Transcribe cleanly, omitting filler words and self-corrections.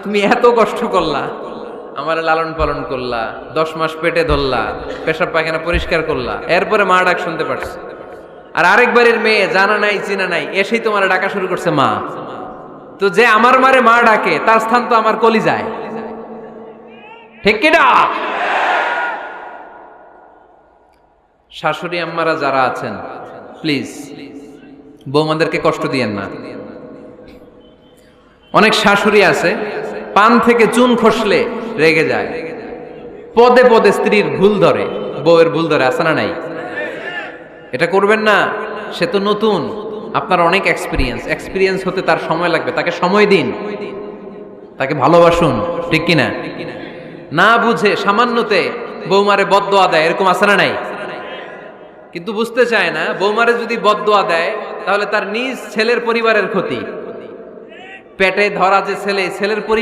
তুমি এত কষ্ট করলা, আমার লালন পালন করলা, 10 মাস পেটে ধরলা, পেশাব পায়খানা পরিষ্কার করলা, এরপরে মা ডাক শুনতে পারছে। আর আরেক বাড়ির মেয়ে জানা নাই চিনা নাই এসেই তোমার ডাকা শুরু করছে মা। তো যে আমার মারে মা ডাকে তার স্থান তো আমার কলিজায়, ঠিক কিনা? শাশুড়ি আম্মারা যারা আছেন প্লিজ বৌমাদেরকে কষ্ট দিয়েন না। অনেক শাশুড়ি আছে পান থেকে চুন খসলে রেগে যায়, পদে পদে স্ত্রীর ভুল ধরে, বউয়ের ভুল ধরে, আছে না নাই? এটা করবেন না। সে তো নতুন, আপনার অনেক এক্সপিরিয়েন্স হতে তার সময় লাগবে, তাকে সময় দিন, তাকে ভালোবাসুন, ঠিক কিনা? না বুঝে সামান্যতে বৌমারে বদদোয়া দেয়, এরকম আছে না নাই? কিন্তু বুঝতে চায় না বৌমারে যদি বদদোয়া দেয় তাহলে তার নিজ ছেলের পরিবারের ক্ষতি। পেটে ধরা যে ছেলে, ছেলের